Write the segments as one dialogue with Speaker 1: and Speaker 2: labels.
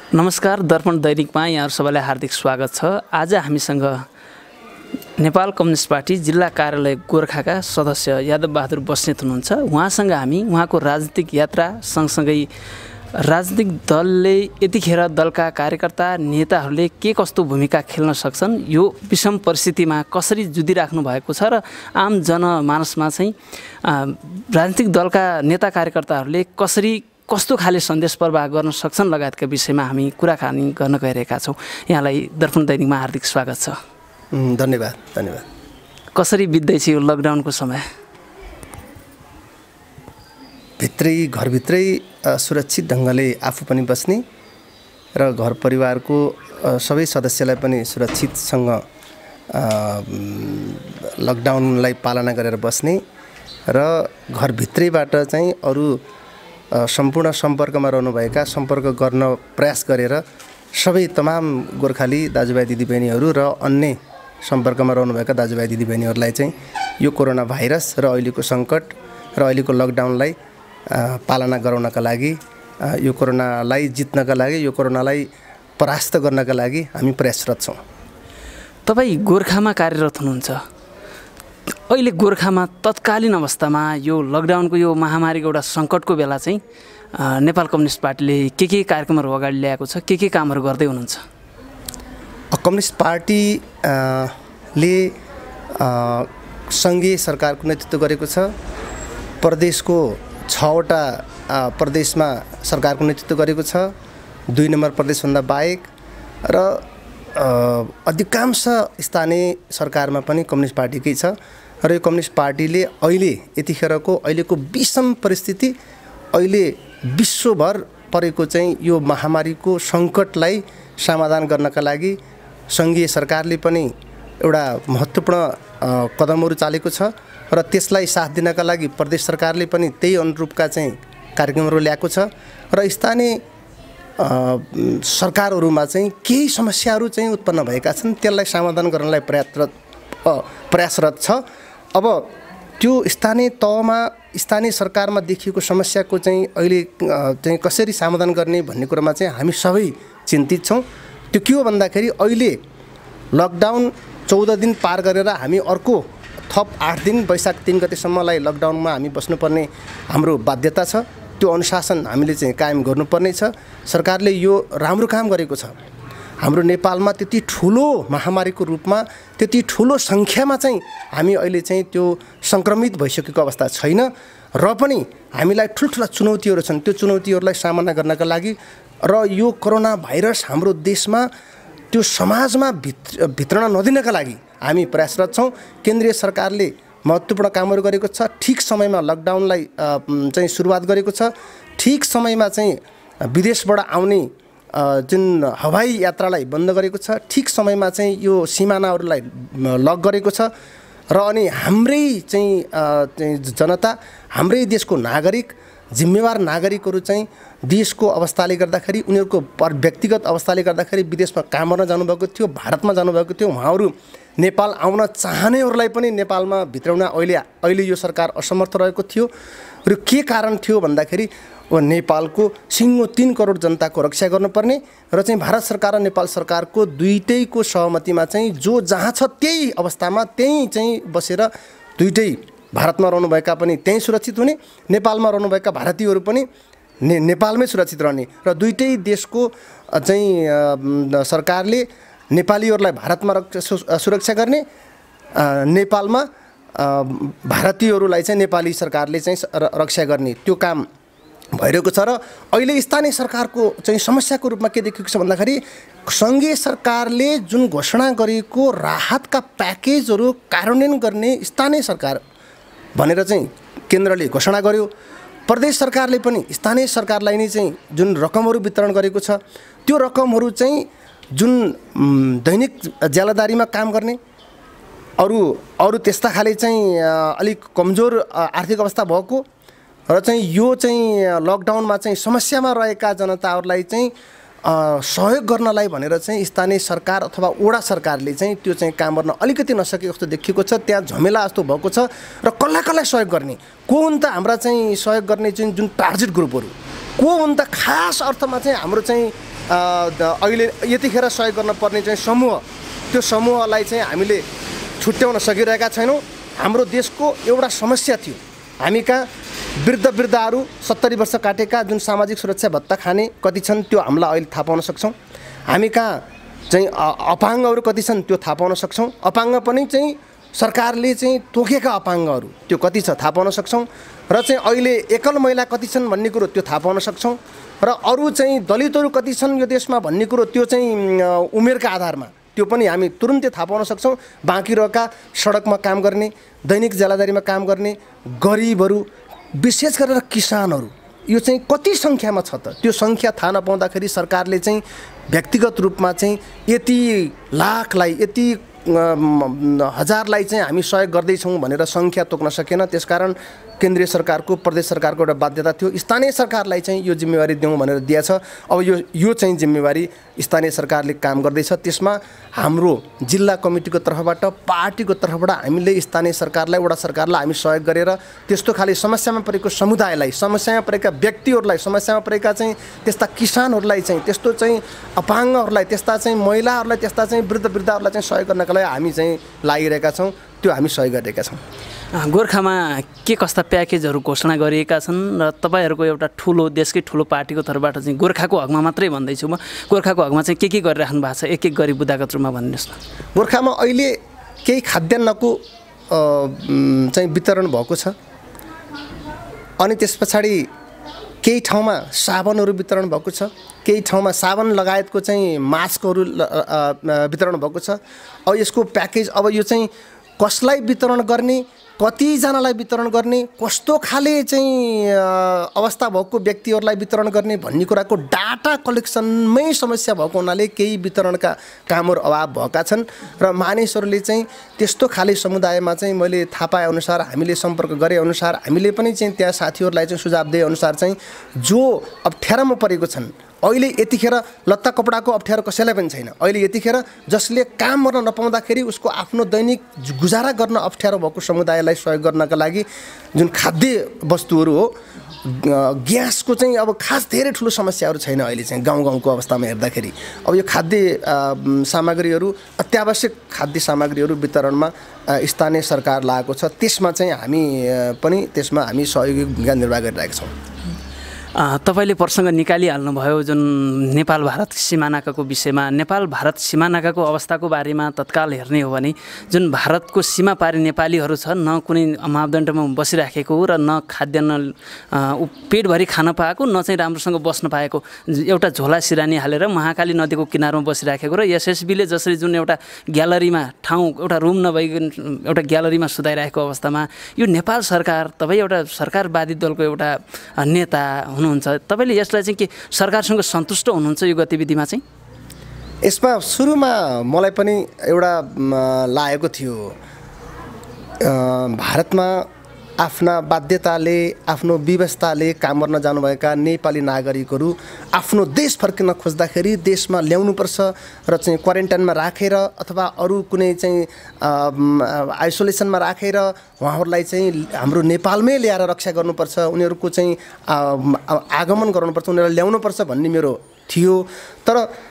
Speaker 1: नमस्कार, दर्पण दैनिकमा यहाँहरु सबैलाई हार्दिक स्वागत छ। आज हामीसँग नेपाल कम्युनिस्ट पार्टी जिल्ला कार्यालय गोरखाका सदस्य यादव बहादुर बस्नेत हुनुहुन्छ। उहाँसँग हामी उहाँको राजनीतिक यात्रा सँगसँगै राजनीतिक दलले यतिखेर दलका कार्यकर्ता नेताहरूले के कस्तो भूमिका खेल्न सक्छन्, यो विषम परिस्थितिमा कसरी जुधिराख्नु भएको छ र आम जनमानसमा चाहिँ राजनीतिक दलका नेता कार्यकर्ताहरूले कसरी कस्तो खाले सन्देश प्रवाह गर्न सक्छन् लगायतका विषयमा हामी कुराकानी गर्न गइरहेका छौँ। यहाँलाई दर्पण दैनिकमा हार्दिक स्वागत छ।
Speaker 2: धन्यवाद।
Speaker 1: कसरी बित्दैछ यो लकडाउनको समय?
Speaker 2: घरभित्रै सुरक्षित ढङ्गले आफू पनि बस्ने र घर परिवारको सबै सदस्यलाई पनि सुरक्षितसँग लकडाउनलाई पालना गरेर बस्ने र घरभित्रैबाट चाहिँ अरू सम्पूर्ण सम्पर्कमा रहनुभएका सम्पर्क गर्न प्रयास गरेर सबै तमाम गोर्खाली दाजुभाइ दिदीबहिनीहरू र अन्य सम्पर्कमा रहनुभएका दाजुभाइ दिदीबहिनीहरूलाई चाहिँ यो कोरोना भाइरस र अहिलेको सङ्कट र अहिलेको लकडाउनलाई पालना गराउनका लागि, यो कोरोनालाई जित्नका लागि, यो कोरोनालाई परास्त गर्नका लागि हामी प्रयासरत छौँ।
Speaker 1: तपाईँ गोर्खामा कार्यरत हुनुहुन्छ। अहिले गोर्खामा तत्कालीन अवस्थामा यो लकडाउनको यो महामारीको एउटा सङ्कटको बेला चाहिँ नेपाल कम्युनिस्ट पार्टीले के कार्यक्रमहरू अगाडि ल्याएको छ, के कामहरू गर्दै हुनुहुन्छ?
Speaker 2: कम्युनिस्ट पार्टीले सङ्घीय सरकारको नेतृत्व गरेको छ। प्रदेशको 6वटा प्रदेशमा सरकारको नेतृत्व गरेको छ, 2 नम्बर प्रदेशभन्दा बाहेक, र अधिकांश स्थानीय सरकारमा पनि कम्युनिस्ट पार्टीकै छ। र यो कम्युनिस्ट पार्टीले अहिलेको विषम परिस्थिति, अहिले विश्वभर परेको चाहिँ यो महामारीको सङ्कटलाई समाधान गर्नका लागि सङ्घीय सरकारले पनि एउटा महत्त्वपूर्ण कदमहरू चालेको छ र त्यसलाई साथ दिनका लागि प्रदेश सरकारले पनि त्यही अनुरूपका चाहिँ कार्यक्रमहरू ल्याएको छ र स्थानीय सरकारहरूमा चाहिँ केही समस्याहरू चाहिँ उत्पन्न भएका छन्, त्यसलाई समाधान गर्नलाई प्रयासरत छ। अब त्यो स्थानीय तहमा, स्थानीय सरकारमा देखिएको समस्याको चाहिँ अहिले चाहिँ कसरी समाधान गर्ने भन्ने कुरामा चाहिँ हामी सबै चिन्तित छौँ। त्यो के हो भन्दाखेरि अहिले लकडाउन 14 दिन पार गरेर हामी अर्को थप 8 दिन वैशाख 3 गतेसम्मलाई लकडाउनमा हामी बस्नुपर्ने हाम्रो बाध्यता छ। त्यो अनुशासन हामीले चाहिँ कायम गर्नुपर्ने छ। सरकारले यो राम्रो काम गरेको छ। हाम्रो नेपालमा त्यति ठुलो महामारीको रूपमा, त्यति ठुलो सङ्ख्यामा चाहिँ हामी अहिले चाहिँ त्यो सङ्क्रमित भइसकेको अवस्था छैन र पनि हामीलाई ठुल्ठुला चुनौतीहरू छन्। त्यो चुनौतीहरूलाई सामना गर्नका लागि र यो कोरोना भाइरस हाम्रो देशमा त्यो समाजमा भित्रन नदिनका लागि हामी प्रयासरत छौँ। केन्द्रीय सरकारले महत्त्वपूर्ण कामहरू गरेको छ। ठिक समयमा लकडाउनलाई चाहिँ सुरुवात गरेको छ। ठिक समयमा चाहिँ विदेशबाट आउने जुन हवाई यात्रालाई बन्द गरेको छ। ठिक समयमा चाहिँ यो सिमानाहरूलाई लक गरेको छ र अनि हाम्रै चाहिँ जनता, हाम्रै देशको नागरिक, जिम्मेवार नागरिकहरू चाहिँ देशको अवस्थाले गर्दाखेरि, उनीहरूको व्यक्तिगत अवस्थाले गर्दाखेरि विदेशमा काम गर्न जानुभएको थियो, भारतमा जानुभएको थियो। उहाँहरू नेपाल आउन चाहनेहरूलाई पनि नेपालमा भित्राउन अहिले यो सरकार असमर्थ रहेको थियो। र के कारण थियो भन्दाखेरि नेपालको सिङ्गो 3 करोड जनताको रक्षा गर्नुपर्ने र चाहिँ भारत सरकार र नेपाल सरकारको दुईटैको सहमतिमा चाहिँ जो जहाँ छ त्यही अवस्थामा त्यहीँ चाहिँ बसेर दुईटै भारतमा रहनुभएका पनि त्यहीँ सुरक्षित हुने, नेपालमा रहनुभएका भारतीयहरू पनि नेपालमै सुरक्षित रहने र दुईटै देशको चाहिँ सरकारले नेपालीहरूलाई भारतमा सुरक्षा गर्ने, नेपालमा भारतीयहरूलाई चाहिँ नेपाली सरकारले चाहिँ रक्षा गर्ने, त्यो काम भइरहेको छ। र अहिले स्थानीय सरकारको चाहिँ समस्याको रूपमा के देखिएको छ भन्दाखेरि सङ्घीय सरकारले जुन घोषणा गरेको राहतका प्याकेजहरू कार्यान्वयन गर्ने स्थानीय सरकार भनेर चाहिँ केन्द्रले घोषणा गर्यो। प्रदेश सरकारले पनि स्थानीय सरकारलाई नै चाहिँ जुन रकमहरू वितरण गरेको छ, त्यो रकमहरू चाहिँ जुन दैनिक ज्यालादारीमा काम गर्ने, अरू त्यस्ता खाले चाहिँ अलिक कमजोर आर्थिक अवस्था भएको र चाहिँ यो चाहिँ लकडाउनमा चाहिँ समस्यामा रहेका जनताहरूलाई चाहिँ सहयोग गर्नलाई भनेर चाहिँ स्थानीय सरकार अथवा वडा सरकारले चाहिँ त्यो चाहिँ काम गर्न अलिकति नसकेको जस्तो देखिएको छ। त्यहाँ झमेला जस्तो भएको छ र कसलाई सहयोग गर्ने, को हुन् त हाम्रा चाहिँ सहयोग गर्ने जुन टार्गेट ग्रुपहरू, को हुन् त खास अर्थमा चाहिँ हाम्रो चाहिँ अहिले यतिखेर सहयोग गर्न पर्ने चाहिँ समूह, त्यो समूहलाई चाहिँ हामीले छुट्याउन सकिरहेका छैनौँ। हाम्रो देशको एउटा समस्या थियो, हामी कहाँ वृद्धहरू 70 वर्ष काटेका जुन सामाजिक सुरक्षा भत्ता खाने कति छन् त्यो हामीलाई अहिले थाहा पाउन सक्छौँ। हामी कहाँ चाहिँ अपाङ्गहरू कति छन् त्यो थाहा पाउन सक्छौँ। अपाङ्ग पनि चाहिँ सरकारले चाहिँ तोकेका अपाङ्गहरू त्यो कति छ थाहा पाउन सक्छौँ। र चाहिँ अहिले एकल महिला कति छन् भन्ने कुरो त्यो थाहा पाउन सक्छौँ। र अरू चाहिँ दलितहरू कति छन् यो देशमा भन्ने कुरो त्यो चाहिँ उमेरका आधारमा त्यो पनि हामी तुरुन्तै थाहा पाउन सक्छौँ। बाँकी रहेका सडकमा काम गर्ने, दैनिक ज्यालादारीमा काम गर्ने गरिबहरू, विशेष गरेर किसानहरू, यो चाहिँ कति सङ्ख्यामा छ त त्यो सङ्ख्या थाहा नपाउँदाखेरि सरकारले चाहिँ व्यक्तिगत रूपमा चाहिँ यति लाखलाई यति हजारलाई चाहिँ हामी सहयोग गर्दैछौँ भनेर सङ्ख्या तोक्न सकेन। त्यसकारण केन्द्रीय सरकारको, प्रदेश सरकारको एउटा बाध्यता थियो स्थानीय सरकारलाई चाहिँ यो जिम्मेवारी दिउँ भनेर दिएछ। अब यो चाहिँ जिम्मेवारी स्थानीय सरकारले काम गर्दैछ। त्यसमा हाम्रो जिल्ला कमिटीको तर्फबाट, पार्टीको तर्फबाट हामीले स्थानीय सरकारलाई, वडा सरकारलाई हामी सहयोग गरेर त्यस्तो खाले समस्यामा परेको समुदायलाई, समस्यामा परेका व्यक्तिहरूलाई, समस्यामा परेका चाहिँ त्यस्ता किसानहरूलाई चाहिँ, त्यस्तो चाहिँ अपाङ्गहरूलाई, त्यस्ता चाहिँ महिलाहरूलाई, त्यस्ता चाहिँ वृद्धहरूलाई चाहिँ सहयोग गर्नका लागि हामी चाहिँ लागिरहेका छौँ। त्यो हामी सहयोग गरिरहेका छौँ।
Speaker 1: गोर्खामा के कस्ता प्याकेजहरू घोषणा गरिएका छन् र तपाईँहरूको एउटा ठुलो देशकै ठुलो पार्टीको तर्फबाट चाहिँ गोर्खाको हकमा मात्रै भन्दैछु म, गोर्खाको हकमा चाहिँ के गरिराख्नु भएको छ एक एक गरी बुदागत रूपमा भनिदिनुहोस् न।
Speaker 2: गोर्खामा अहिले केही खाद्यान्नको चाहिँ वितरण भएको छ, अनि त्यस पछाडि केही ठाउँमा साबनहरू वितरण भएको छ, केही ठाउँमा साबन लगायतको चाहिँ मास्कहरू वितरण भएको छ। अब यसको प्याकेज, अब यो चाहिँ कसलाई वितरण गर्ने, कतिजनालाई वितरण गर्ने, कस्तो खाले चाहिँ अवस्था भएको व्यक्तिहरूलाई वितरण गर्ने भन्ने कुराको डाटा कलेक्सनमै समस्या भएको हुनाले केही वितरणका कामहरू अभाव भएका छन्। र मानिसहरूले चाहिँ त्यस्तो खाले समुदायमा चाहिँ मैले थाहा पाएअनुसार, हामीले सम्पर्क गरेअनुसार, हामीले पनि चाहिँ त्यहाँ साथीहरूलाई चाहिँ सुझाव दिएअनुसार चाहिँ जो अप्ठ्यारोमा परेको छन्, अहिले यतिखेर लत्ता कपडाको अप्ठ्यारो कसैलाई पनि छैन। अहिले यतिखेर जसले काम गर्न नपाउँदाखेरि उसको आफ्नो दैनिक गुजारा गर्न अप्ठ्यारो भएको समुदायलाई सहयोग गर्नका लागि जुन खाद्य वस्तुहरू हो, ग्यासको चाहिँ अब खास धेरै ठुलो समस्याहरू छैन अहिले चाहिँ गाउँको अवस्थामा हेर्दाखेरि। अब यो खाद्य सामग्रीहरू, अत्यावश्यक खाद्य सामग्रीहरू वितरणमा स्थानीय सरकार लागेको छ। त्यसमा चाहिँ हामी पनि त्यसमा हामी सहयोगी भूमिका निर्वाह गरिरहेका छौँ।
Speaker 1: तपाईँले प्रसङ्ग निकालिहाल्नुभयो जुन नेपाल भारत सीमानाकाको विषयमा। नेपाल भारत सीमानाकाको अवस्थाको बारेमा तत्काल हेर्ने हो भने जुन भारतको सीमा पारी नेपालीहरू छ, न कुनै मापदण्डमा बसिराखेको र न खाद्यान्न पेटभरि खान पाएको, न चाहिँ राम्रोसँग बस्न पाएको, एउटा झोला सिरानी हालेर महाकाली नदीको किनारमा बसिराखेको र एसएसबीले जसरी जुन एउटा ग्यालरीमा ठाउँ, एउटा रुम नभइकन एउटा ग्यालरीमा सुताइरहेको अवस्थामा यो नेपाल सरकार, तपाईँ एउटा सरकारवादी दलको एउटा नेता हुनुहुन्छ, तपाईँले यसलाई चाहिँ के सरकारसँग सन्तुष्ट हुनुहुन्छ यो गतिविधिमा चाहिँ?
Speaker 2: यसमा सुरुमा मलाई पनि एउटा लागेको थियो, भारतमा आफ्ना बाध्यताले, आफ्नो व्यवस्थाले काम गर्न जानुभएका नेपाली नागरिकहरू आफ्नो देश फर्किन खोज्दाखेरि देशमा ल्याउनुपर्छ र चाहिँ क्वारेन्टाइनमा राखेर अथवा अरू कुनै चाहिँ आइसोलेसनमा राखेर उहाँहरूलाई चाहिँ हाम्रो नेपालमै ल्याएर रक्षा गर्नुपर्छ, उनीहरूको चाहिँ आगमन गराउनुपर्छ, उनीहरूलाई ल्याउनुपर्छ भन्ने मेरो थियो। तर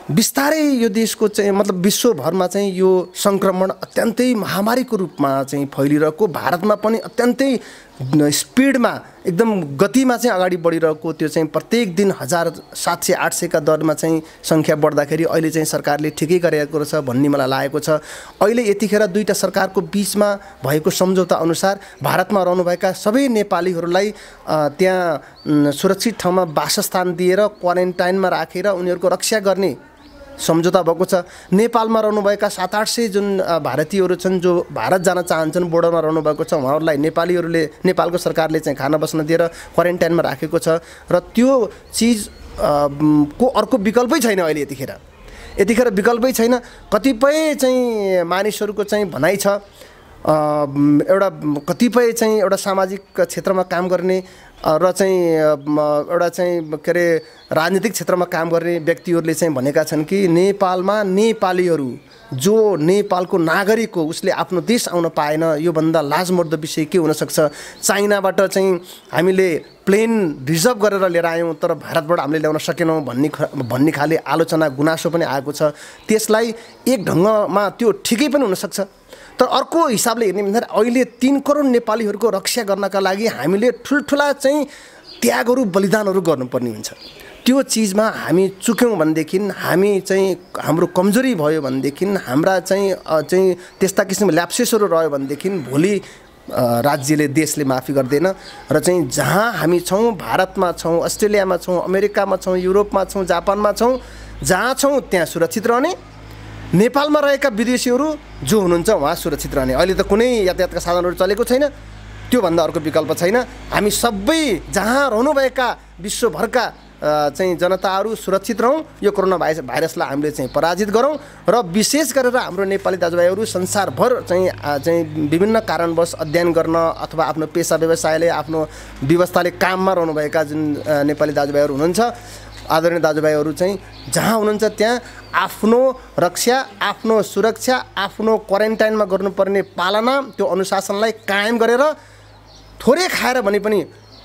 Speaker 2: बिस्तारै यो देशको चाहिँ मतलब विश्वभरमा चाहिँ यो सङ्क्रमण अत्यन्तै महामारीको रूपमा चाहिँ फैलिरहेको, भारतमा पनि अत्यन्तै स्पिडमा एकदम गतिमा चाहिँ अगाडि बढिरहेको, त्यो चाहिँ प्रत्येक दिन 1700-800 का दरमा चाहिँ सङ्ख्या बढ्दाखेरि अहिले चाहिँ सरकारले ठिकै गरेको छ भन्ने मलाई लागेको छ। अहिले यतिखेर दुईटा सरकारको बिचमा भएको सम्झौता अनुसार भारतमा रहनुभएका सबै नेपालीहरूलाई त्यहाँ सुरक्षित ठाउँमा वासस्थान दिएर क्वारेन्टाइनमा राखेर उनीहरूको रक्षा गर्ने सम्झौता भएको छ। नेपालमा रहनुभएका 700-800 जुन भारतीयहरू छन् जो भारत जान चाहन्छन्, बोर्डरमा रहनुभएको छ, उहाँहरूलाई नेपालको सरकारले चाहिँ खाना बस्न दिएर क्वारेन्टाइनमा राखेको छ र त्यो चिज को अर्को विकल्पै छैन। अहिले यतिखेर विकल्पै छैन। कतिपय चाहिँ मानिसहरूको चाहिँ भनाइ छ, एउटा कतिपय चाहिँ एउटा सामाजिक क्षेत्रमा काम गर्ने र चाहिँ एउटा चाहिँ के अरे राजनीतिक क्षेत्रमा काम गर्ने व्यक्तिहरूले चाहिँ भनेका छन् कि नेपालमा नेपालीहरू जो नेपालको नागरिक हो उसले आफ्नो देश आउन पाएन, योभन्दा लाजमर्दो विषय के हुनसक्छ? चाइनाबाट चाहिँ हामीले प्लेन रिजर्भ गरेर लिएर आयौँ तर भारतबाट हामीले ल्याउन सकेनौँ भन्ने खाले आलोचना गुनासो पनि आएको छ। त्यसलाई एक ढङ्गमा त्यो ठिकै पनि हुनसक्छ, तर अर्को हिसाबले हेर्ने भन्दा अहिले 3 करोड नेपालीहरूको रक्षा गर्नका लागि हामीले ठुल्ठुला चाहिँ त्यागहरू बलिदानहरू गर्नुपर्ने हुन्छ। त्यो चिजमा हामी चुक्यौँ भनेदेखि, हामी चाहिँ हाम्रो कमजोरी भयो भनेदेखि, हाम्रा चाहिँ त्यस्ता किसिमको ल्याप्सेसहरू रह्यो भनेदेखि भोलि राज्यले देशले माफी गर्दैन र चाहिँ जहाँ हामी छौँ, भारतमा छौँ, अस्ट्रेलियामा छौँ, अमेरिकामा छौँ, युरोपमा छौँ, जापानमा छौँ, जहाँ छौँ त्यहाँ सुरक्षित रहने, नेपालमा रहेका विदेशीहरू जो हुनुहुन्छ उहाँ सुरक्षित रहने। अहिले त कुनै यातायातका साधनहरू चलेको छैन, त्योभन्दा अर्को विकल्प छैन। हामी सबै जहाँ रहनुभएका विश्वभरका चाहिँ जनताहरू सुरक्षित रहौँ, यो कोरोना भाइरसलाई हामीले चाहिँ पराजित गरौँ र विशेष गरेर हाम्रो नेपाली दाजुभाइहरू संसारभर चाहिँ विभिन्न कारणवश अध्ययन गर्न अथवा आफ्नो पेसा व्यवसायले आफ्नो व्यवस्थाले काममा रहनुभएका जुन नेपाली दाजुभाइहरू हुनुहुन्छ, आदरणीय दाजुभाइहरू चाहिँ जहाँ हुनुहुन्छ त्यहाँ आफ्नो रक्षा, आफ्नो सुरक्षा, आफ्नो क्वारेन्टाइनमा गर्नुपर्ने पालना, त्यो अनुशासनलाई कायम गरेर थोरै खाएर भने पनि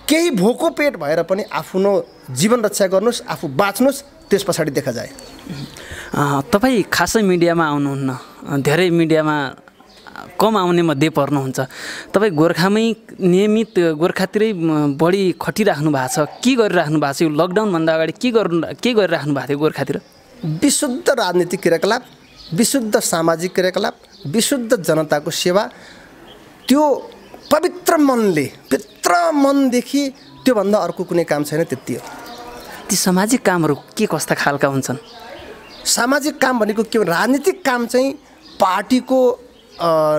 Speaker 2: केही भोको पेट भएर पनि आफ्नो जीवन रक्षा गर्नुहोस्, आफू बाँच्नुहोस्, त्यस पछाडि देखा जाए।
Speaker 1: तपाईँ खासै मिडियामा आउनुहुन्न, धेरै मिडियामा कम आउने मध्ये पर्नुहुन्छ। तपाईँ गोर्खामै नियमित गोर्खातिरै बढी खटिराख्नु भएको छ, के गरिराख्नु भएको छ? यो लकडाउनभन्दा अगाडि के गरिराख्नु भएको थियो गोर्खातिर?
Speaker 2: विशुद्ध राजनीतिक क्रियाकलाप, विशुद्ध सामाजिक क्रियाकलाप, विशुद्ध जनताको सेवा, त्यो पवित्र मनले, भित्र मनदेखि त्योभन्दा अर्को कुनै काम छैन, त्यति हो।
Speaker 1: ती सामाजिक कामहरू के कस्ता खालका हुन्छन्?
Speaker 2: सामाजिक काम भनेको के हो? राजनीतिक काम चाहिँ पार्टीको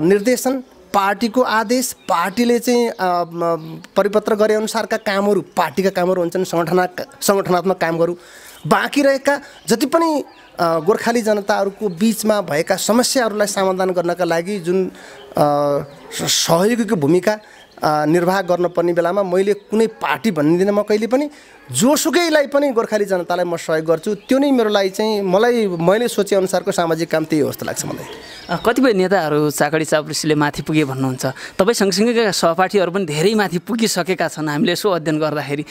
Speaker 2: निर्देशन, पार्टीको आदेश, पार्टीले चाहिँ परिपत्र गरे अनुसारका कामहरू, पार्टीका कामहरू हुन्छन्, सङ्गठनात्मक कामहरू। बाँकी रहेका जति पनि गोर्खाली जनताहरूको बिचमा भएका समस्याहरूलाई समाधान गर्नका लागि जुन सहयोगीको भूमिका निर्वाह गर्नुपर्ने बेलामा मैले कुनै पार्टी भन्दिनँ, म कहिले पनि जोसुकैलाई पनि गोर्खाली जनतालाई म सहयोग गर्छु। त्यो नै मेरो लागि चाहिँ मैले सोचेअनुसारको सामाजिक काम त्यही हो जस्तो लाग्छ मलाई।
Speaker 1: कतिपय नेताहरू चाकडी चाप्रिसीले माथि पुगे भन्नुहुन्छ, तपाईँ सँगसँगैका सहपाठीहरू पनि धेरै माथि पुगिसकेका छन्। हामीले यसो अध्ययन गर्दाखेरि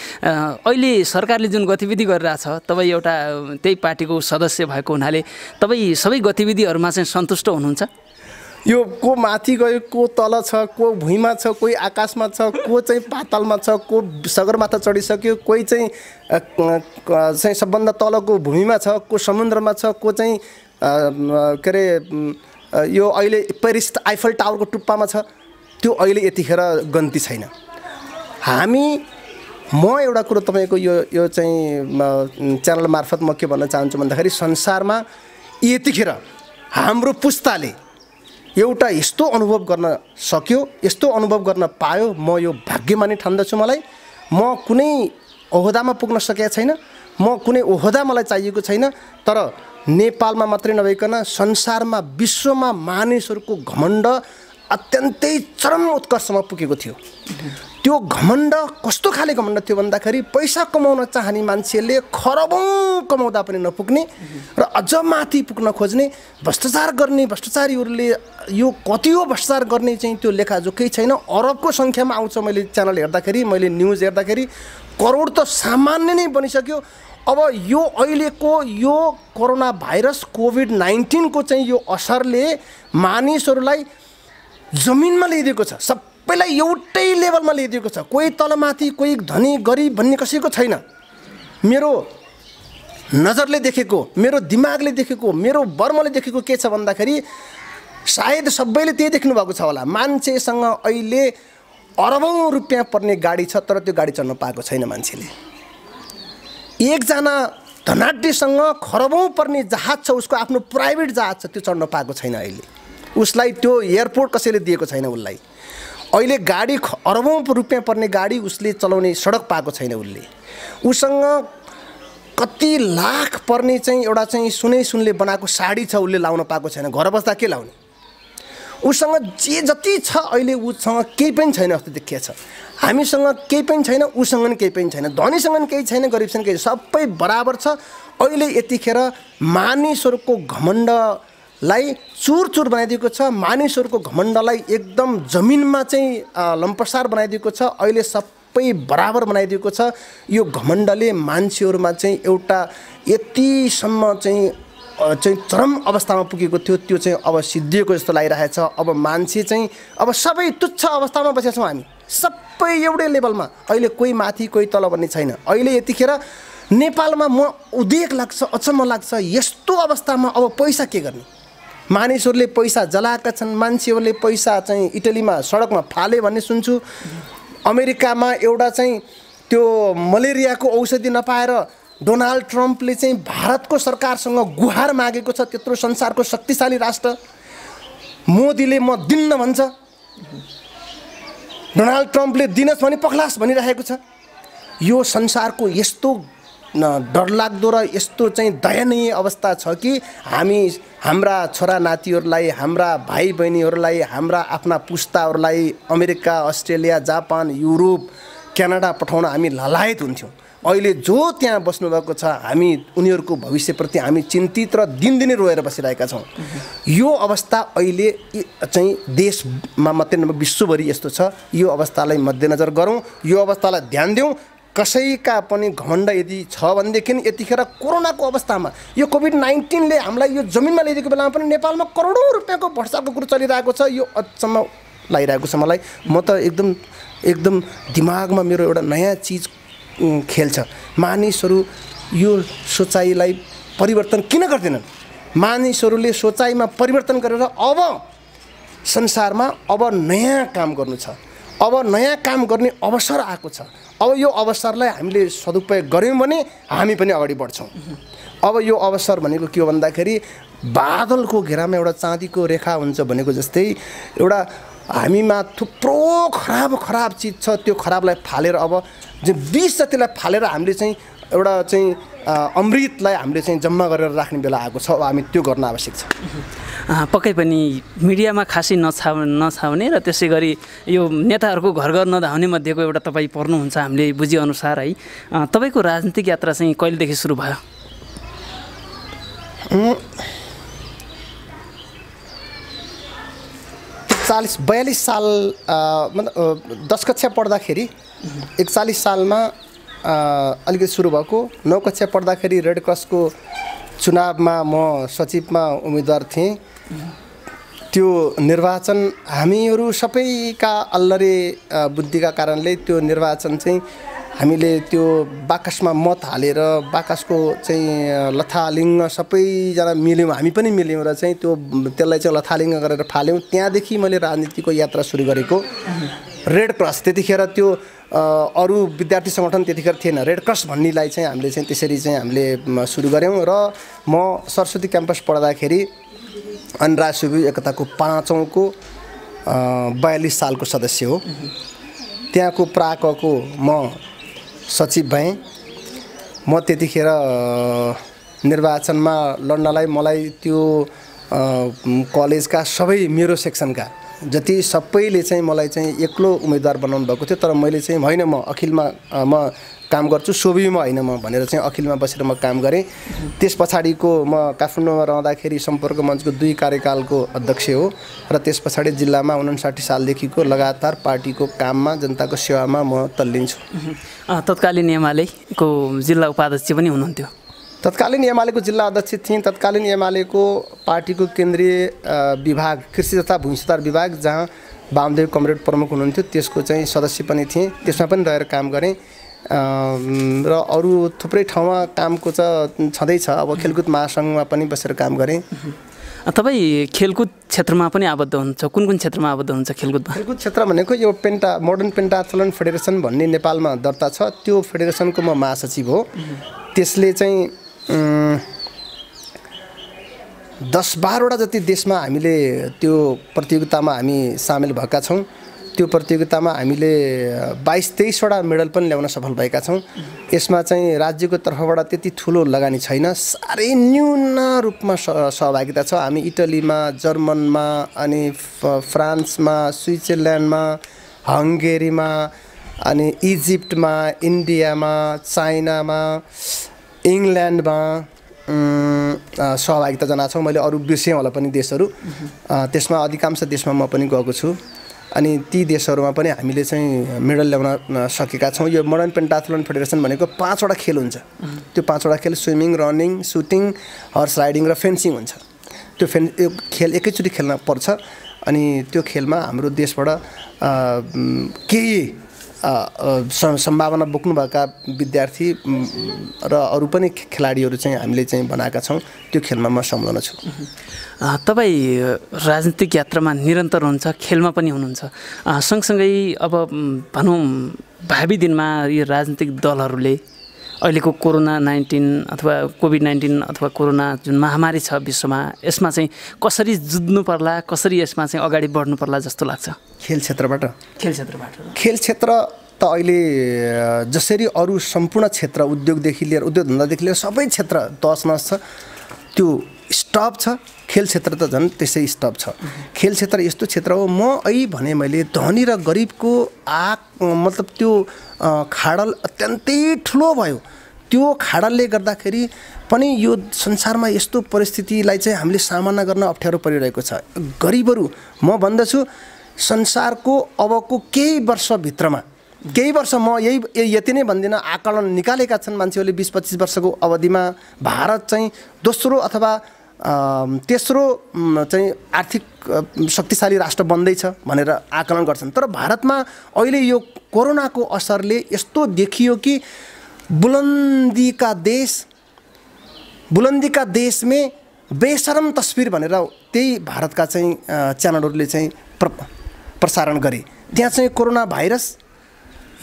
Speaker 1: अहिले सरकारले जुन गतिविधि गरिरहेछ, तपाईँ एउटा त्यही पार्टीको सदस्य भएको हुनाले तपाईँ सबै गतिविधिहरूमा चाहिँ सन्तुष्ट हुनुहुन्छ?
Speaker 2: यो को माथि गयो, को तल छ, को भुइँमा छ, कोही आकाशमा छ, को चाहिँ पातालमा छ, को सगरमाथा चढिसक्यो, कोही चाहिँ सबभन्दा तलको भूमिमा छ, को समुद्रमा छ, को चाहिँ के अरे यो अहिले पेरिस आइफल टावरको टुप्पामा छ, त्यो अहिले यतिखेर गन्ती छैन। म एउटा कुरो तपाईँको यो चाहिँ च्यानल मार्फत म के भन्न चाहन्छु भन्दाखेरि, संसारमा यतिखेर हाम्रो पुस्ताले एउटा यस्तो अनुभव गर्न सक्यो, यस्तो अनुभव गर्न पायो, म यो भाग्यमानी ठान्दछु। म कुनै ओहदामा पुग्न सकेको छैन, म कुनै ओहदा मलाई चाहिएको छैन, तर नेपालमा मात्रै नभइकन संसारमा, विश्वमा मानिसहरूको घमण्ड अत्यन्तै चरम उत्कर्षमा पुगेको थियो। त्यो घमण्ड कस्तो खाले घमण्ड थियो भन्दाखेरि, पैसा कमाउन चाहने मान्छेले खरबौँ कमाउँदा पनि नपुग्ने र अझ माथि पुग्न खोज्ने, भ्रष्टाचार गर्ने भ्रष्टाचारीहरूले यो कति हो भ्रष्टाचार गर्ने चाहिँ त्यो लेखाजोखै छैन। अरबको सङ्ख्यामा आउँछ। मैले च्यानल हेर्दाखेरि, मैले न्युज हेर्दाखेरि करोड त सामान्य नै बनिसक्यो। अब यो अहिलेको यो कोरोना भाइरस कोभिड-19 को चाहिँ यो असरले मानिसहरूलाई जमिनमा ल्याइदिएको छ, सबैलाई एउटै लेभलमा ल्याइदिएको छ। कोही तलमाथि, कोही धनी गरिब भन्ने कसैको छैन। मेरो नजरले देखेको, मेरो दिमागले देखेको, मेरो वर्मले देखेको के छ भन्दाखेरि, सायद सबैले त्यही देख्नु भएको छ होला। मान्छेसँग अहिले अरबौँ रुपियाँ पर्ने गाडी छ, तर त्यो गाडी चढ्न पाएको छैन मान्छेले। एकजना धनाढ्यसँग खरबौँ पर्ने जहाज छ, उसको आफ्नो प्राइभेट जहाज छ, त्यो चढ्न पाएको छैन अहिले। उसलाई त्यो एयरपोर्ट कसैले दिएको छैन। उसलाई अहिले गाडी अरबौँ रुपियाँ पर्ने गाडी उसले चलाउने सडक पाएको छैन। उसँग कति लाख पर्ने चाहिँ एउटा चाहिँ सुनले बनाएको साडी छ, उसले लाउन पाएको छैन। घर बस्दा के लाउने? उसँग जे जति छ अहिले उसँग केही पनि छैन जस्तो देखिएको छ। हामीसँग केही पनि छैन, उसँग पनि केही पनि छैन, धनीसँग पनि केही छैन, गरिबसँग केही, सबै बराबर छ। अहिले यतिखेर मानिसहरूको घमण्ड लाई चुरचुर बनाइदिएको छ। मानिसहरूको घमण्डलाई एकदम जमिनमा चाहिँ लम्पसार बनाइदिएको छ। अहिले सबै बराबर बनाइदिएको छ। यो घमण्डले मान्छेहरूमा चाहिँ एउटा यतिसम्म चाहिँ चरम अवस्थामा पुगेको थियो, त्यो चाहिँ अब सिद्धिएको जस्तो लागिरहेछ। अब मान्छे चाहिँ अब सबै तुच्छ अवस्थामा बसेका छौँ हामी, सबै एउटै लेभलमा। अहिले कोही माथि कोही तल भन्ने छैन। अहिले यतिखेर नेपालमा म उदेक लाग्छ, अचम्म लाग्छ, यस्तो अवस्थामा अब पैसा के गर्ने? मानिसहरूले पैसा जलाएका छन्, मान्छेहरूले पैसा चाहिँ इटलीमा सडकमा फाले भन्ने सुन्छु। अमेरिकामा एउटा चाहिँ त्यो मलेरियाको औषधि नपाएर डोनाल्ड ट्रम्पले चाहिँ भारतको सरकारसँग गुहार मागेको छ। त्यत्रो संसारको शक्तिशाली राष्ट्र, मोदीले म दिन्न भन्छ, डोनाल्ड ट्रम्पले दिनस् भने पखलास भनिरहेको छ। यो संसारको यस्तो डरलाग्दो र यस्तो चाहिँ दयनीय अवस्था छ कि हामी हाम्रा छोरा नातिहरूलाई, हाम्रा भाइ बहिनीहरूलाई, हाम्रा आफ्ना पुस्ताहरूलाई America, Australia, Japan, Europe, Canada पठाउन हामी ललायत हुन्थ्यौँ। अहिले जो त्यहाँ बस्नुभएको छ, हामी उनीहरूको भविष्यप्रति हामी चिन्तित र दिनदिनै रोएर बसिरहेका छौँ। यो अवस्था अहिले चाहिँ देशमा मात्रै नभए विश्वभरि यस्तो छ। यो अवस्थालाई मध्यनजर गरौँ, यो अवस्थालाई ध्यान दिउँ। कसैका पनि घमण्ड यदि छ भनेदेखि यतिखेर कोरोनाको अवस्थामा यो कोभिड-19ले हामीलाई यो जमिनमा ल्याइदिएको बेलामा पनि नेपालमा करोडौँ रुपियाँको भ्रष्टाचारको कुरो चलिरहेको छ। यो अचम्म लागिरहेको छ मलाई। म त एकदम दिमागमा मेरो एउटा नयाँ चिज खेल्छ। मानिसहरू यो सोचाइलाई परिवर्तन किन गर्दैनन्? मानिसहरूले सोचाइमा परिवर्तन गरेर अब संसारमा अब नयाँ काम गर्नु छ, अब नयाँ काम गर्ने अवसर आएको छ। अब यो अवसरलाई हामीले सदुपयोग गऱ्यौँ भने हामी पनि अगाडि बढ्छौँ। अब यो अवसर भनेको के हो भन्दाखेरि बादलको घेरामा एउटा चाँदीको रेखा हुन्छ भनेको जस्तै एउटा हामीमा थुप्रो खराब चिज छ। त्यो खराबलाई फालेर अब जो विष छ त्यसलाई फालेर हामीले चाहिँ एउटा चाहिँ अमृतलाई हामीले चाहिँ जम्मा गरेर राख्ने बेला आएको छ। अब हामी त्यो गर्न आवश्यक छ।
Speaker 1: पक्कै पनि मिडियामा खासै नछाउने र त्यसै गरी यो नेताहरूको घर घर नधाउने मध्येको एउटा तपाईँ पर्नुहुन्छ हामीले बुझेअनुसार है। तपाईँको राजनीतिक यात्रा चाहिँ कहिलेदेखि सुरु भयो?
Speaker 2: 42 साल मतलब 10 कक्षा पढ्दाखेरि 41 सालमा अलिकति सुरु भएको। 9 कक्षा पढ्दाखेरि रेड क्रसको चुनावमा म सचिवमा उम्मेदवार थिएँ। त्यो निर्वाचन हामीहरू सबैका अल्लरे बुद्धिका कारणले त्यो निर्वाचन चाहिँ हामीले त्यो बाकसमा मत हालेर बाकसको चाहिँ लथालिङ्ग सबैजना मिल्यौँ, हामी पनि मिल्यौँ र चाहिँ त्यसलाई चाहिँ लथालिङ्ग गरेर फाल्यौँ। त्यहाँदेखि मैले राजनीतिको यात्रा सुरु गरेको। रेड क्रस त्यतिखेर त्यो अरू विद्यार्थी सङ्गठन त्यतिखेर थिएन। रेड क्रस भन्नेलाई चाहिँ हामीले चाहिँ त्यसरी चाहिँ हामीले सुरु गऱ्यौँ। र म सरस्वती क्याम्पस पढ्दाखेरि अनुराग सुब्बा एकताको 5औँको 42 सालको सदस्य हो। त्यहाँको प्राकको म सचिव भएँ। म त्यतिखेर निर्वाचनमा लड्नलाई मलाई त्यो कलेजका सबै मेरो सेक्सनका जति सबैले चाहिँ मलाई चाहिँ एक्लो उम्मेदवार बनाउनु भएको थियो। तर मैले चाहिँ होइन म अखिलमा म काम गर्छु, सोभिमा होइन म भनेर चाहिँ अखिलमा बसेर म काम गरेँ। त्यस पछाडिको म काठमाडौँमा रहँदाखेरि सम्पर्क मञ्चको 2 कार्यकालको अध्यक्ष हो र त्यस पछाडि जिल्लामा 59 सालदेखिको लगातार पार्टीको काममा जनताको सेवामा म तल्लिन्छु।
Speaker 1: तत्कालीन एमालेको जिल्ला उपाध्यक्ष पनि हुनुहुन्थ्यो?
Speaker 2: तत्कालीन एमालेको जिल्ला अध्यक्ष थिएँ। तत्कालीन एमालेको पार्टीको केन्द्रीय विभाग कृषि तथा भूमि सुधार विभाग जहाँ वामदेव कमरेड प्रमुख हुनुहुन्थ्यो त्यसको चाहिँ सदस्य पनि थिएँ। त्यसमा पनि रहेर काम गरेँ र अरू थुप्रै ठाउँमा कामको छँदैछ। अब खेलकुद महासङ्घमा पनि बसेर काम गरेँ।
Speaker 1: तपाईँ खेलकुद क्षेत्रमा पनि आबद्ध हुनुहुन्छ? कुन कुन क्षेत्रमा आबद्ध हुनुहुन्छ खेलकुदमा? खेलकुद
Speaker 2: क्षेत्र भनेको यो मोडर्न पेन्टाथलन फेडरेसन भन्ने नेपालमा दर्ता छ। त्यो फेडरेसनको म महासचिव हो। त्यसले चाहिँ 10-12 वटा जति देशमा हामीले त्यो प्रतियोगितामा हामी सामेल भएका छौँ। त्यो प्रतियोगितामा हामीले 22-23 वटा मेडल पनि ल्याउन सफल भएका छौँ। यसमा चाहिँ राज्यको तर्फबाट त्यति ठुलो लगानी छैन, साह्रै न्यून रूपमा सहभागिता छ। हामी इटलीमा, जर्मनमा, अनि फ्रान्समा, स्विजरल्यान्डमा, हङ्गेरीमा, अनि इजिप्टमा, इन्डियामा, चाइनामा, इङ्ल्यान्डमा, सहभागिता जनाएको छौँ। मैले अरू बिर्सेँ होला पनि देशहरू, त्यसमा अधिकांश देशमा म पनि गएको छु अनि ती देशहरूमा पनि हामीले चाहिँ मेडल ल्याउन सकेका छौँ। यो मोडर्न पेन्टाथलोन फेडरेसन भनेको 5वटा खेल हुन्छ। त्यो 5वटा खेल swimming, running, shooting, horse riding र फेन्सिङ हुन्छ। त्यो खेल एकैचोटि खेल्न पर्छ अनि त्यो खेलमा हाम्रो देशबाट केही सम्भावना बोक्नुभएका विद्यार्थी र अरू पनि खेलाडीहरू चाहिँ हामीले चाहिँ बनाएका छौँ। त्यो खेलमा म संलग्न छु।
Speaker 1: तपाईँ राजनीतिक यात्रामा निरन्तर हुनुहुन्छ, खेलमा पनि हुनुहुन्छ। सँगसँगै अब भनौँ भावी दिनमा यो राजनीतिक दलहरूले अहिलेको कोरोना-19 अथवा कोभिड-19 अथवा कोरोना जुन महामारी छ विश्वमा, यसमा चाहिँ कसरी जुझ्नु पर्ला, कसरी यसमा चाहिँ अगाडि बढ्नु पर्ला जस्तो लाग्छ?
Speaker 2: खेल क्षेत्रबाट खेल क्षेत्र त अहिले जसरी अरू सम्पूर्ण क्षेत्र उद्योगदेखि लिएर उद्योग धन्दादेखि लिएर सबै क्षेत्र तहस-नहस छ, त्यो स्टप छ। खेल क्षेत्र त झन् त्यसै स्टप छ। खेल क्षेत्र यस्तो क्षेत्र हो, म भने मैले धनी र गरिबको मतलब त्यो खाडल अत्यन्तै ठुलो भयो। त्यो खाडलले गर्दाखेरि पनि यो संसारमा यस्तो परिस्थितिलाई चाहिँ हामीले सामना गर्न अप्ठ्यारो परिरहेको छ। गरिबहरू, म भन्दछु संसारको अबको केही वर्षभित्रमा, केही वर्ष, म यति नै भन्दिनँ, आकलन निकालेका छन् मान्छेहरूले 20-25 वर्षको अवधिमा भारत चाहिँ दोस्रो अथवा तेस्रो चाहिँ आर्थिक शक्तिशाली राष्ट्र बन्दैछ भनेर आकलन गर्छन्। तर भारतमा अहिले यो कोरोनाको असरले यस्तो देखियो कि बुलन्दीका देश में बेशरम तस्बिर भनेर त्यही भारतका चाहिँ च्यानलहरूले चाहिँ प्रसारण गरे। त्यहाँ चाहिँ कोरोना भाइरस,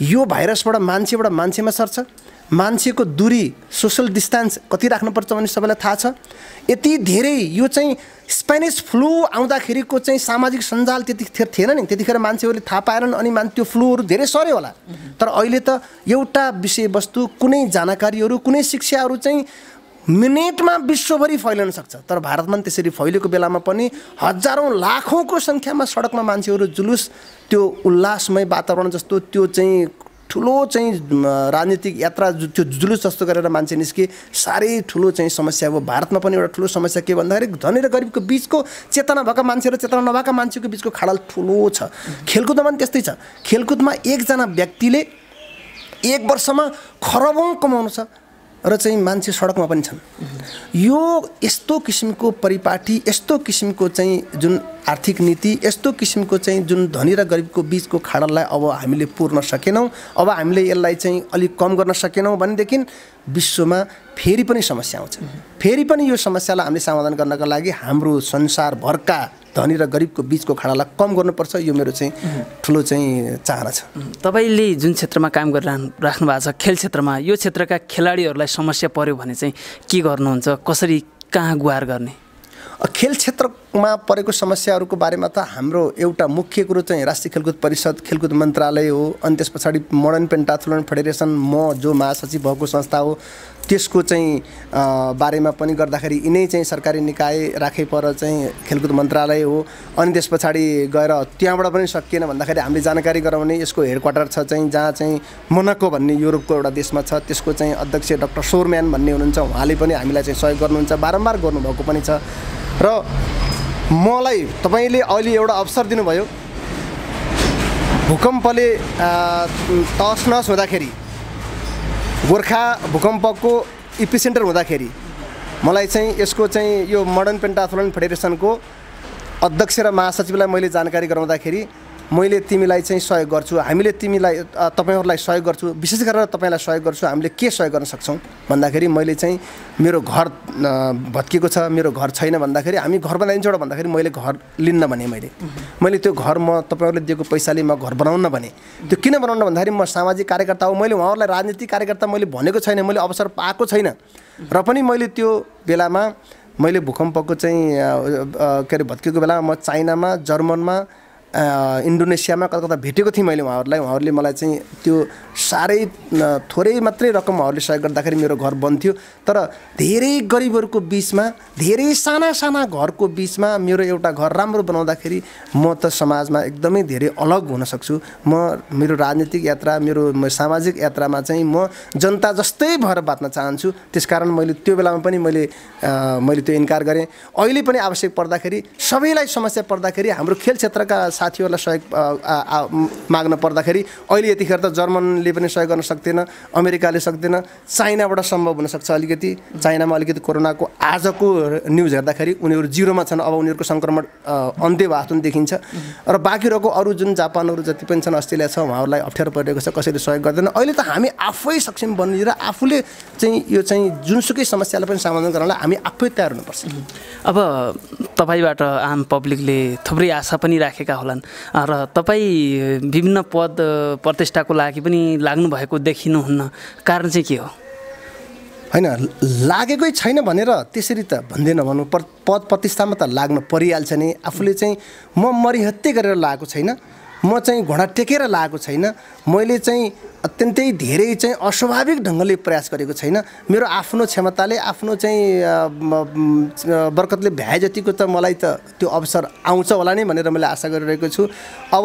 Speaker 2: यो भाइरसबाट मान्छेमा सर्छ। मान्छेको दूरी, सोशल डिस्टेन्स कति राख्नुपर्छ भन्ने सबैलाई थाहा छ। यति धेरै यो चाहिँ स्पेनिस फ्लू आउँदाखेरिको चाहिँ सामाजिक सञ्जाल त्यतिखेर थिएन नि, त्यतिखेर मान्छेहरूले थाहा पाएनन् अनि त्यो फ्लूहरू धेरै सर्यो होला। तर अहिले त एउटा विषयवस्तु, कुनै जानकारीहरू, कुनै शिक्षाहरू चाहिँ मिनेटमा विश्वभरि फैलन सक्छ। तर भारतमा त्यसरी फैलेको बेलामा पनि हजारौँ लाखौँको सङ्ख्यामा सडकमा मान्छेहरू जुलुस, त्यो उल्लासमय वातावरण जस्तो त्यो चाहिँ ठुलो चाहिँ राजनीतिक यात्रा, त्यो जुलुस जस्तो गरेर मान्छे निस्के, साह्रै ठुलो चाहिँ समस्या हो। भारतमा पनि एउटा ठुलो समस्या के भन्दाखेरि धनी र गरिबको बिचको, चेतना भएका मान्छे र चेतना नभएका मान्छेको बिचको खाडल ठुलो छ। खेलकुदमा पनि त्यस्तै छ। खेलकुदमा एकजना व्यक्तिले एक वर्षमा खरबौँ कमाउनु छ र चाहिँ मान्छे सडकमा पनि छन्। यो यस्तो किसिमको परिपाटी, यस्तो किसिमको चाहिँ जुन आर्थिक नीति, यस्तो किसिमको चाहिँ जुन धनी र गरिबको बिचको खाडललाई अब हामीले पुर्न सकेनौँ, अब हामीले यसलाई चाहिँ अलिक कम गर्न सकेनौँ भनेदेखि विश्वमा फेरि पनि समस्या आउँछ। फेरि पनि यो समस्यालाई हामीले समाधान गर्नका लागि हाम्रो संसारभरका धनी र गरिबको बिचको खाडललाई कम गर्नुपर्छ। यो मेरो चाहिँ ठुलो चाहिँ चाहना छ।
Speaker 1: तपाईँले जुन क्षेत्रमा काम गरिराख्नु भएको छ, खेल क्षेत्रमा, यो क्षेत्रका खेलाडीहरूलाई समस्या पर्यो भने चाहिँ के गर्नुहुन्छ, कसरी कहाँ गुहार गर्ने?
Speaker 2: खेल क्षेत्रमा परेको समस्याहरूको बारेमा त हाम्रो एउटा मुख्य कुरो चाहिँ राष्ट्रिय खेलकुद परिषद, खेलकुद मन्त्रालय हो। अनि त्यस पछाडि मोडर्न पेन्टाथलोन फेडरेसन, म जो महासचिव भएको संस्था हो, त्यसको चाहिँ बारेमा पनि गर्दाखेरि यिनै चाहिँ सरकारी निकाय राखे पर चाहिँ खेलकुद मन्त्रालय हो। अनि त्यस पछाडि गएर त्यहाँबाट पनि सकिएन भन्दाखेरि हामीले जानकारी गराउने यसको हेडक्वार्टर छ चाहिँ जहाँ चाहिँ मोनाको भन्ने युरोपको एउटा देशमा छ। त्यसको चाहिँ अध्यक्ष डाक्टर सोरम्यान भन्ने हुनुहुन्छ, उहाँले पनि हामीलाई चाहिँ सहयोग गर्नुहुन्छ, बारम्बार गर्नुभएको पनि छ। र मलाई तपाईँले अहिले एउटा अवसर दिनुभयो, भूकम्पले तहस-नहस हुँदाखेरि, गोर्खा भूकम्पको इपिसेन्टर हुँदाखेरि मलाई चाहिँ यसको चाहिँ यो मोडर्न पेन्टाथलोन फेडरेसनको अध्यक्ष र महासचिवलाई मैले जानकारी गराउँदाखेरि मैले तिमीलाई चाहिँ सहयोग गर्छु, हामीले तपाईँहरूलाई सहयोग गर्छु, विशेष गरेर तपाईँलाई सहयोग गर्छु, हामीले के सहयोग गर्न सक्छौँ भन्दाखेरि मैले चाहिँ मेरो घर भत्किएको छ, मेरो घर छैन भन्दाखेरि हामी घर बनाइन्छ एउटा भन्दाखेरि मैले घर लिन्न भने, मैले त्यो घर म तपाईँहरूले दिएको पैसाले म घर बनाउन भने। त्यो किन बनाउन भन्दाखेरि म सामाजिक कार्यकर्ता हो, मैले उहाँहरूलाई राजनीतिक कार्यकर्ता मैले भनेको छैन, मैले अवसर पाएको छैन। र पनि मैले त्यो बेलामा मैले भूकम्पको चाहिँ के अरे भत्किएको बेलामा म चाइनामा, जर्मनमा इन्डोनेसियामा कता भेटेको थिएँ मैले उहाँहरूलाई। उहाँहरूले मलाई चाहिँ त्यो साह्रै थोरै मात्रै रकम उहाँहरूले सहयोग गर्दाखेरि मेरो घर बन्थ्यो। तर धेरै गरिबहरूको बिचमा, धेरै साना साना घरको बिचमा मेरो एउटा घर राम्रो बनाउँदाखेरि म त समाजमा एकदमै धेरै अलग हुन सक्छु। मेरो राजनीतिक यात्रा, मेरो सामाजिक यात्रामा चाहिँ म जनता जस्तै भएर बाँच्न चाहन्छु। त्यसकारण मैले त्यो बेलामा पनि मैले त्यो इन्कार गरेँ। अहिले पनि आवश्यक पर्दाखेरि, सबैलाई समस्या पर्दाखेरि, हाम्रो खेल क्षेत्रका साथीहरूलाई सहयोग माग्न पर्दाखेरि अहिले यतिखेर त जर्मनले पनि सहयोग गर्न सक्दैन, अमेरिकाले सक्दैन, चाइनाबाट सम्भव हुनसक्छ अलिकति। चाइनामा अलिकति कोरोनाको आजको न्युज हेर्दाखेरि उनीहरू जिरोमा छन्, अब उनीहरूको सङ्क्रमण अन्त्य भएको देखिन्छ। र बाँकी रहेको अरू जुन जापानहरू जति पनि छन्, अस्ट्रेलिया छ, उहाँहरूलाई अप्ठ्यारो परिरहेको छ, कसैले सहयोग गर्दैन। अहिले त हामी आफै सक्षम बन्ने र आफूले चाहिँ यो चाहिँ जुनसुकै समस्यालाई पनि समाधान गर्नलाई हामी आफै तयार हुनुपर्छ।
Speaker 1: अब तपाईँबाट आम पब्लिकले थुप्रै आशा पनि राखेका होलान् र तपाईँ विभिन्न पद प्रतिष्ठाको लागि पनि लाग्नुभएको देखिनुहुन्न, कारण चाहिँ के हो?
Speaker 2: होइन, लागेकै छैन भनेर त्यसरी त भन्दै नभन्नु। पद प्रतिष्ठामा त लाग्न परिहाल्छ नि। आफूले चाहिँ म मरिहत्ते गरेर लागेको छैन, म चाहिँ घोडा टेकेर लागेको छैन, मैले चाहिँ अत्यन्तै धेरै चाहिँ अस्वाभाविक ढङ्गले प्रयास गरेको छैन। मेरो आफ्नो क्षमताले, आफ्नो चाहिँ बरकतले भ्याए जतिको त मलाई त त्यो अवसर आउँछ होला नै भनेर मैले आशा गरिरहेको छु। अब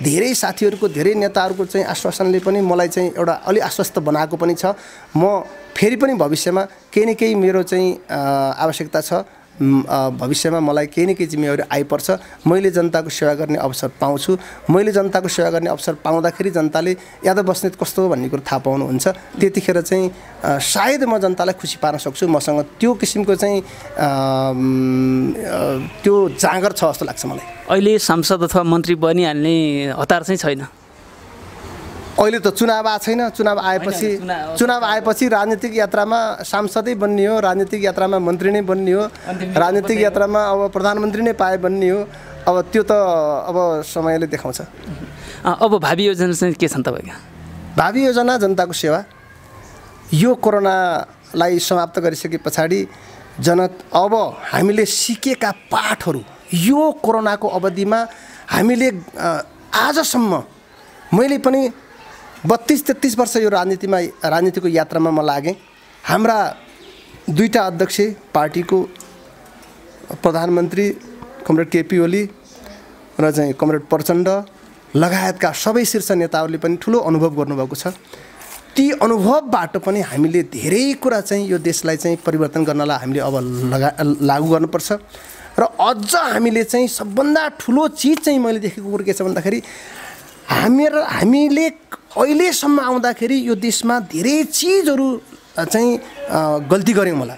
Speaker 2: धेरै साथीहरूको, धेरै नेताहरूको चाहिँ आश्वासनले पनि मलाई चाहिँ एउटा अलि आश्वस्त बनाएको पनि छ। म फेरि पनि भविष्यमा केही न केही मेरो चाहिँ आवश्यकता छ, भविष्यमा मलाई केही न केही जिम्मेवारी आइपर्छ। मैले जनताको सेवा गर्ने अवसर पाउँछु। मैले जनताको सेवा गर्ने अवसर पाउँदाखेरि जनताले यादव बस्नेत कस्तो हो भन्ने कुरो थाहा पाउनुहुन्छ। त्यतिखेर चाहिँ सायद म जनतालाई खुसी पार्न सक्छु। मसँग त्यो किसिमको चाहिँ त्यो जाँगर छ जस्तो लाग्छ मलाई।
Speaker 1: अहिले सांसद अथवा मन्त्री बनिहाल्ने हतार चाहिँ छैन?
Speaker 2: अहिले त चुनाव आएको छैन। चुनाव आएपछि राजनीतिक यात्रामा सांसदै बन्ने हो, राजनीतिक यात्रामा मन्त्री नै बन्ने हो, राजनीतिक यात्रामा अब प्रधानमन्त्री नै पाए बन्ने हो। अब त्यो त अब समयले देखाउँछ।
Speaker 1: अब भावी योजना चाहिँ के छन् तपाईँका?
Speaker 2: भावी योजना जनताको सेवा। यो कोरोनालाई समाप्त गरिसके पछाडि अब हामीले सिकेका पाठहरू, यो कोरोनाको अवधिमा हामीले आजसम्म, मैले पनि 32-33 वर्ष यो राजनीतिको यात्रामा म लागेँ। हाम्रा दुईटा अध्यक्ष, पार्टीको प्रधानमन्त्री कमरेड केपी ओली र चाहिँ कमरेड प्रचण्ड लगायतका सबै शीर्ष नेताहरूले पनि ठुलो अनुभव गर्नुभएको छ। ती अनुभवबाट पनि हामीले धेरै कुरा चाहिँ यो देशलाई चाहिँ परिवर्तन गर्नलाई हामीले अब लागू गर्नुपर्छ। र अझ हामीले चाहिँ सबभन्दा ठुलो चिज चाहिँ मैले देखेको कुरो के छ भन्दाखेरि हामीले अहिलेसम्म आउँदाखेरि यो देशमा धेरै चिजहरू चाहिँ गल्ती गऱ्यौँ होला,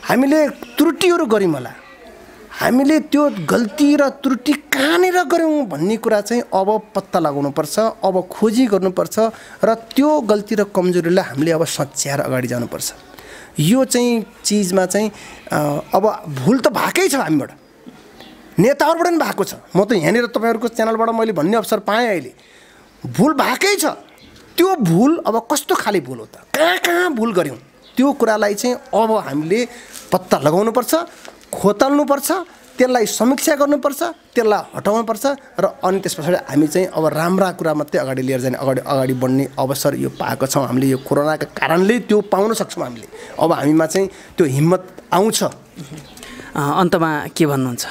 Speaker 2: हामीले त्रुटिहरू गऱ्यौँ होला। हामीले त्यो गल्ती र त्रुटि कहाँनिर गऱ्यौँ भन्ने कुरा चाहिँ अब पत्ता लगाउनुपर्छ, अब खोजी गर्नुपर्छ र त्यो गल्ती र कमजोरीलाई हामीले अब सच्याएर अगाडि जानुपर्छ। यो चाहिँ चिजमा चाहिँ अब भुल त भएकै छ, हामीबाट, नेताहरूबाट पनि भएको छ। म त यहाँनिर तपाईँहरूको च्यानलबाट मैले भन्ने अवसर पाएँ। अहिले भुल भएकै छ। त्यो भुल अब कस्तो खाले भुल हो त, कहाँ भुल गऱ्यौँ, त्यो कुरालाई चाहिँ अब हामीले पत्ता लगाउनुपर्छ, खोतल्नुपर्छ, त्यसलाई समीक्षा गर्नुपर्छ, त्यसलाई हटाउनुपर्छ र अनि त्यस पछाडि हामी चाहिँ अब राम्रा कुरा मात्रै अगाडि लिएर जाने, अगाडि बढ्ने अवसर यो पाएको छौँ हामीले। यो कोरोनाका कारणले त्यो पाउन सक्छौँ हामीले। अब हामीमा चाहिँ त्यो हिम्मत आउँछ।
Speaker 1: अन्तमा के भन्नुहुन्छ?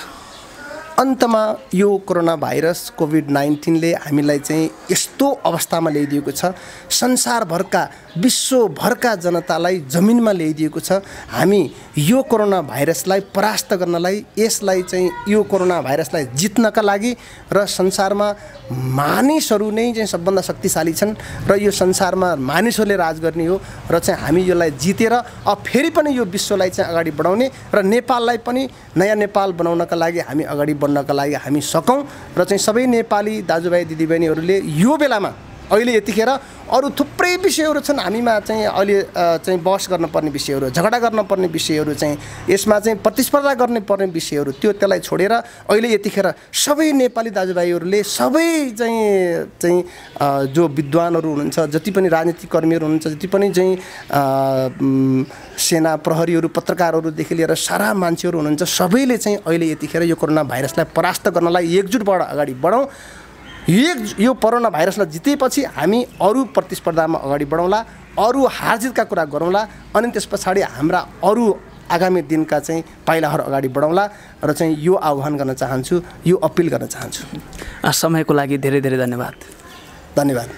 Speaker 2: अन्तमा यो कोरोना भाइरस कोभिड-19ले हामीलाई चाहिँ यस्तो अवस्थामा ल्याइदिएको छ, संसारभरका विश्वभरका जनतालाई जमिनमा ल्याइदिएको छ। हामी यो कोरोना भाइरसलाई परास्त गर्नलाई, यसलाई चाहिँ यो कोरोना भाइरसलाई जित्नका लागि र संसारमा मानिसहरू नै चाहिँ सबभन्दा शक्तिशाली छन् र यो संसारमा मानिसहरूले राज गर्ने हो र चाहिँ हामी यसलाई जितेर अब फेरि पनि यो विश्वलाई चाहिँ अगाडि बढाउने र नेपाललाई पनि नयाँ नेपाल बनाउनका लागि, हामी अगाडि बढ्नका लागि हामी सकौँ र चाहिँ सबै नेपाली दाजुभाइ दिदीबहिनीहरूले यो बेलामा अहिले यतिखेर अरू थुप्रै विषयहरू छन् हामीमा चाहिँ अहिले चाहिँ बहस गर्नुपर्ने विषयहरू, झगडा गर्नुपर्ने विषयहरू चाहिँ, यसमा चाहिँ प्रतिस्पर्धा गर्नुपर्ने विषयहरू, त्यसलाई छोडेर अहिले यतिखेर सबै नेपाली दाजुभाइहरूले सबै चाहिँ जो विद्वानहरू हुनुहुन्छ, जति पनि राजनीतिक कर्मीहरू हुनुहुन्छ, जति पनि चाहिँ सेना प्रहरीहरू, पत्रकारहरूदेखि लिएर सारा मान्छेहरू हुनुहुन्छ, सबैले चाहिँ अहिले यतिखेर यो कोरोना भाइरसलाई परास्त गर्नलाई एकजुट भएर अगाडि बढौँ। यो कोरोना भाइरसलाई जितेपछि हामी अरू प्रतिस्पर्धामा अगाडि बढौँला, अरू हारजितका कुरा गरौँला, अनि त्यस पछाडि हाम्रा अरू आगामी दिनका चाहिँ पाइलाहरू अगाडि बढौँला र चाहिँ यो आह्वान गर्न चाहन्छु, यो अपिल गर्न चाहन्छु।
Speaker 1: समयको लागि धेरै धेरै धन्यवाद।
Speaker 2: धन्यवाद।